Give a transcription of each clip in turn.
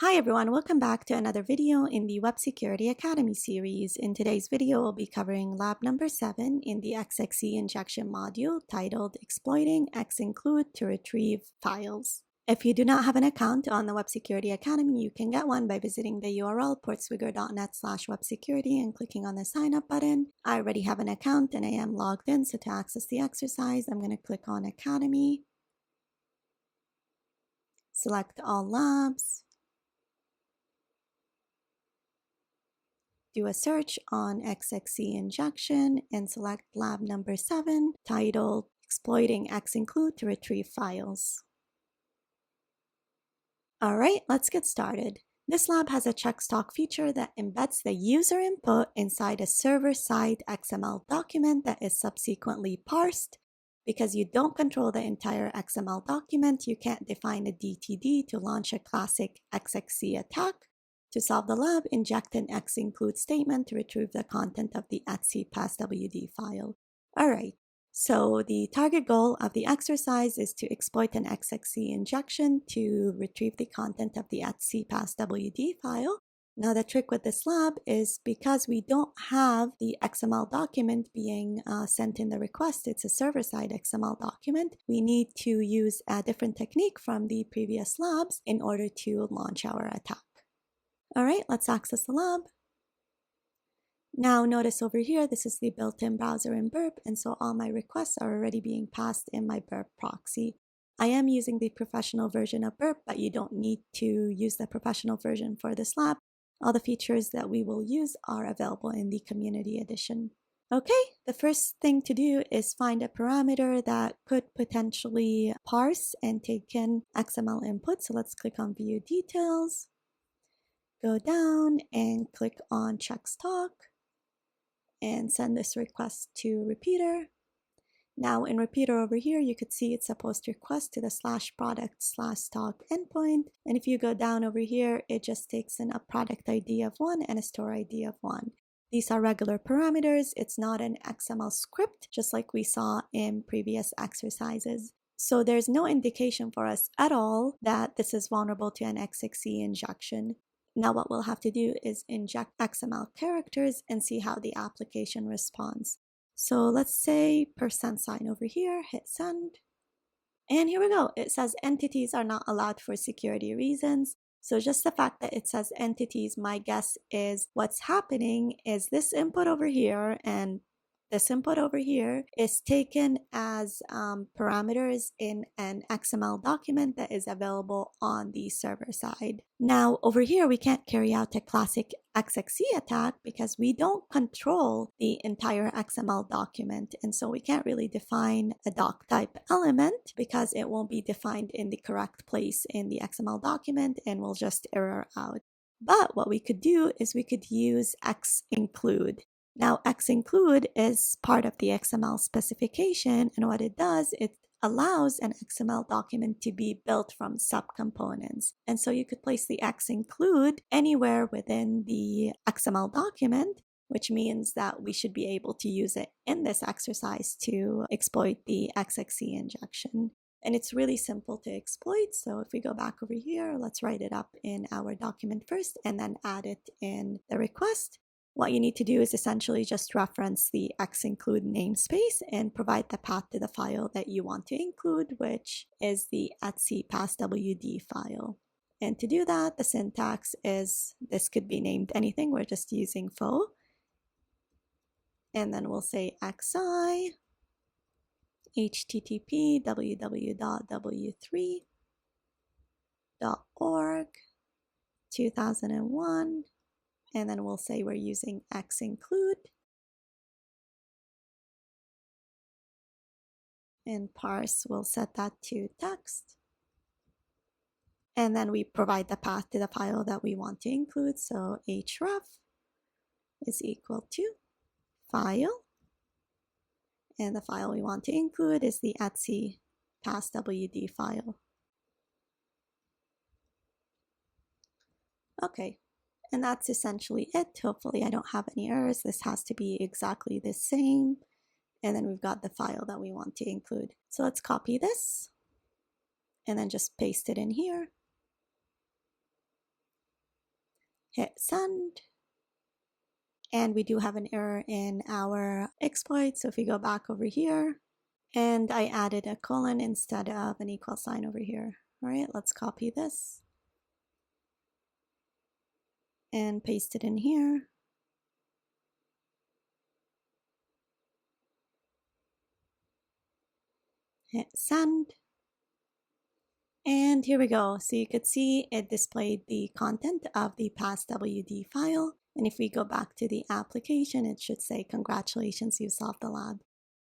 Hi everyone, welcome back to another video in the Web Security Academy series. In today's video, we'll be covering lab number 7 in the XXC injection module titled Exploiting XInclude to Retrieve Files. If you do not have an account on the Web Security Academy, you can get one by visiting the URL portswigger.net/websecurity and clicking on the sign up button. I already have an account and I am logged in, so to access the exercise, I'm going to click on Academy, select all labs, do a search on XXC injection and select lab number 7 titled Exploiting XInclude to Retrieve Files. Alright, let's get started. This lab has a checkstock feature that embeds the user input inside a server-side XML document that is subsequently parsed. Because you don't control the entire XML document, you can't define a DTD to launch a classic XXC attack. To solve the lab, inject an XInclude statement to retrieve the content of the /passwd file. Alright, so the target goal of the exercise is to exploit an XXC injection to retrieve the content of the /passwd file. Now the trick with this lab is because we don't have the XML document being sent in the request, it's a server-side XML document, we need to use a different technique from the previous labs in order to launch our attack. Alright, let's access the lab. Now notice over here, this is the built-in browser in Burp, and so all my requests are already being passed in my Burp proxy. I am using the professional version of Burp, but you don't need to use the professional version for this lab. All the features that we will use are available in the Community Edition. Okay, the first thing to do is find a parameter that could potentially parse and take in XML input. So let's click on View Details. Go down and click on checkstock and send this request to repeater. Now in repeater over here, you could see it's supposed to request to the /product/stock endpoint. And if you go down over here, it just takes in a product ID of 1 and a store ID of 1. These are regular parameters. It's not an XML script, just like we saw in previous exercises. So there's no indication for us at all that this is vulnerable to an XXC injection. Now what we'll have to do is inject XML characters and see how the application responds. So let's say %sign over here, hit send. And here we go. It says entities are not allowed for security reasons. So just the fact that it says entities, my guess is what's happening is this input over here and this input over here is taken as parameters in an XML document that is available on the server side. Now over here, we can't carry out a classic XXC attack because we don't control the entire XML document. And so we can't really define a doc type element because it won't be defined in the correct place in the XML document and will just error out. But what we could do is we could use XInclude. Now, XInclude is part of the XML specification, and what it does, it allows an XML document to be built from subcomponents. And so you could place the XInclude anywhere within the XML document, which means that we should be able to use it in this exercise to exploit the XXC injection. And it's really simple to exploit. So if we go back over here, let's write it up in our document first and then add it in the request. What you need to do is essentially just reference the XInclude namespace and provide the path to the file that you want to include, which is the /passwd file. And to do that, the syntax is, this could be named anything, we're just using faux. And then we'll say xi http www.w3.org 2001. And then we'll say we're using XInclude. And parse, we'll set that to text. And then we provide the path to the file that we want to include. So href is equal to file. And the file we want to include is the /passwd file. Okay. And that's essentially it. Hopefully I don't have any errors. This has to be exactly the same. And then we've got the file that we want to include. So let's copy this and then just paste it in here. hit send. And we do have an error in our exploit. So if we go back over here, and I added a colon instead of an equal sign over here. All right, let's copy this and paste it in here. Hit send. And here we go. So you could see it displayed the content of the passwd file. And if we go back to the application, it should say, congratulations, you solved the lab.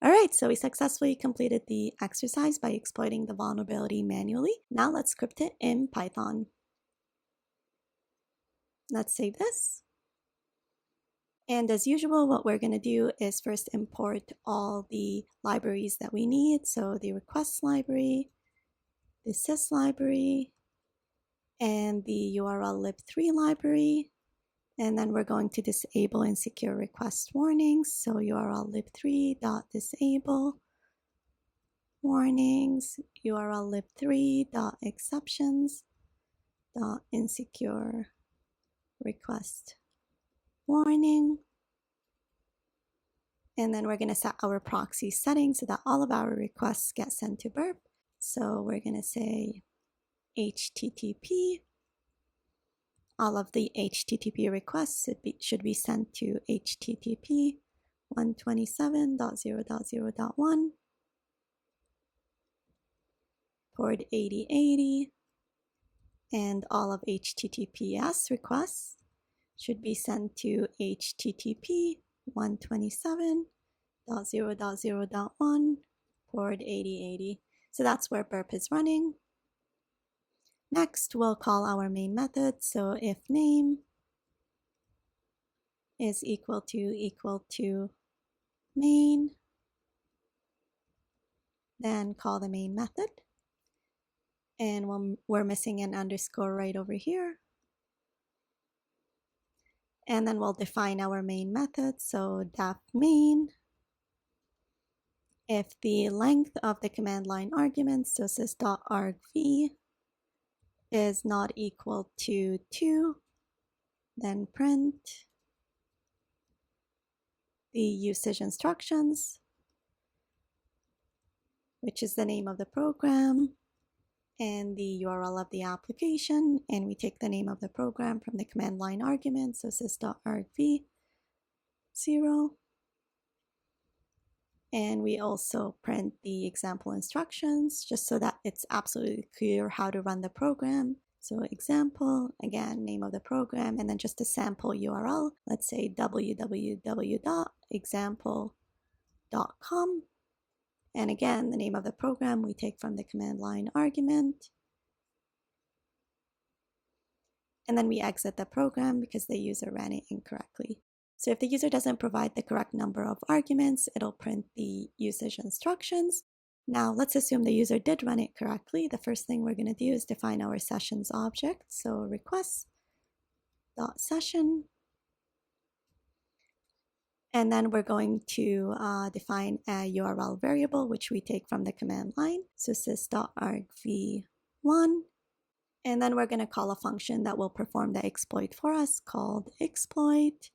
All right, so we successfully completed the exercise by exploiting the vulnerability manually. Now let's script it in Python. Let's save this. And as usual, what we're going to do is first import all the libraries that we need. So the requests library, the sys library, and the URL lib3 library. And then we're going to disable insecure request warnings. So URL lib3.disable warnings, URL lib3.exceptions.insecure request warning. And then we're going to set our proxy settings so that all of our requests get sent to burp. So we're going to say HTTP. All of the HTTP requests should be sent to HTTP 127.0.0.1 port 8080, and all of HTTPS requests should be sent to HTTP 127.0.0.1 port 8080. So that's where burp is running. Next, we'll call our main method. So if name is equal to main, then call the main method. And we're missing an underscore right over here. And then we'll define our main method. So def main. If the length of the command line argument, so sys.argv, is not equal to 2, then print the usage instructions, which is the name of the program and the URL of the application. And we take the name of the program from the command line argument, so sys.argv 0. And we also print the example instructions just so that it's absolutely clear how to run the program. So example, again, name of the program, and then just a sample URL. Let's say www.example.com. And again, the name of the program we take from the command line argument. And then we exit the program because the user ran it incorrectly. So if the user doesn't provide the correct number of arguments, it'll print the usage instructions. Now let's assume the user did run it correctly. The first thing we're going to do is define our sessions object. So requests.session. And then we're going to define a URL variable, which we take from the command line. So sys.argv1. And then we're going to call a function that will perform the exploit for us called exploit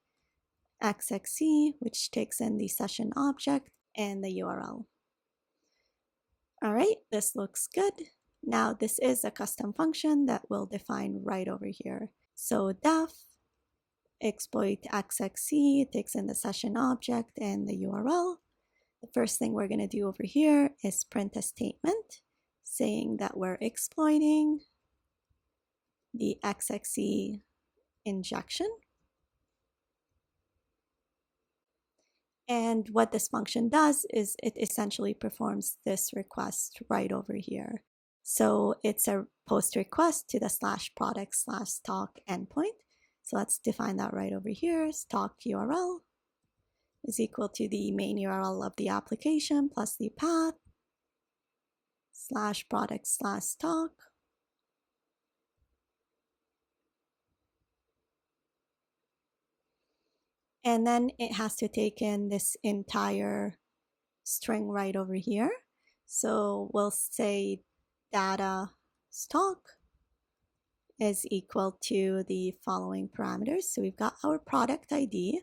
XXC, which takes in the session object and the URL. All right, this looks good. Now this is a custom function that we'll define right over here. So def exploit XXC takes in the session object and the URL. The first thing we're going to do over here is print a statement saying that we're exploiting the XXC injection. And what this function does is it essentially performs this request right over here. So it's a post request to the /product/stock endpoint. So let's define that right over here. Stock URL is equal to the main URL of the application plus the path /product/stock. And then it has to take in this entire string right over here. So we'll say data stock is equal to the following parameters. So we've got our product ID,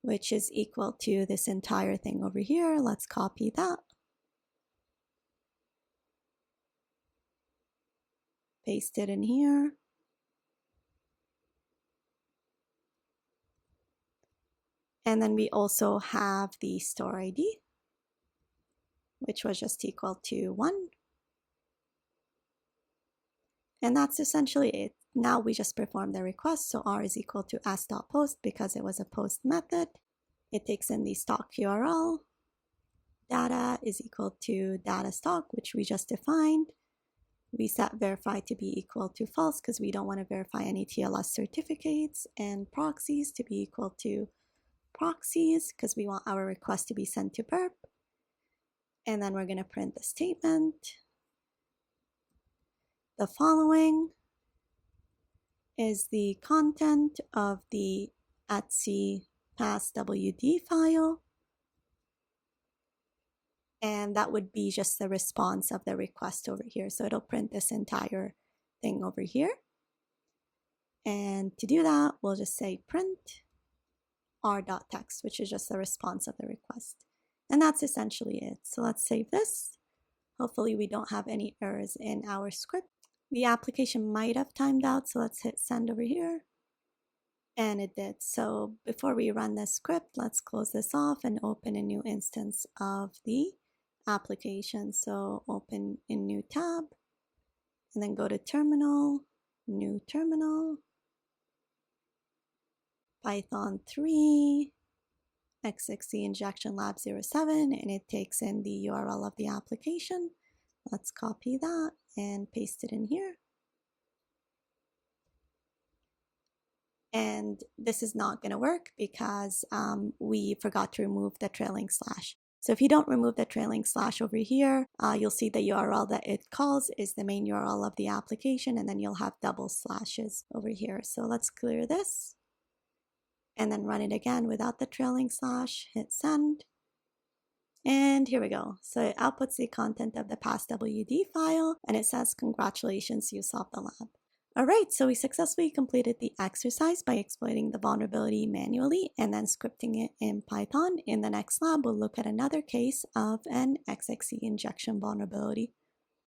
which is equal to this entire thing over here. Let's copy that. Paste it in here. And then we also have the store ID, which was just equal to 1. And that's essentially it. Now we just perform the request. So R is equal to s.post because it was a post method. It takes in the stock URL. Data is equal to data stock, which we just defined. We set verify to be equal to false because we don't want to verify any TLS certificates, and proxies to be equal to proxies because we want our request to be sent to burp. And then we're going to print the statement. The following is the content of the etc passwd file. And that would be just the response of the request over here. So it'll print this entire thing over here. And to do that, we'll just say print r.text, which is just the response of the request. And that's essentially it. So let's save this. Hopefully we don't have any errors in our script. The application might have timed out, so let's hit send over here. And it did. So before we run this script, let's close this off and open a new instance of the application. So open a new tab and then go to terminal, new terminal, Python 3, XIC injection lab 07, and it takes in the URL of the application. Let's copy that and paste it in here. And this is not going to work because we forgot to remove the trailing slash. So if you don't remove the trailing slash over here, you'll see the URL that it calls is the main URL of the application, and then you'll have double slashes over here. So let's clear this and then run it again without the trailing slash, hit send. And here we go. So it outputs the content of the passwd file, and it says, congratulations, you solved the lab. All right, so we successfully completed the exercise by exploiting the vulnerability manually and then scripting it in Python. In the next lab, we'll look at another case of an XIC injection vulnerability.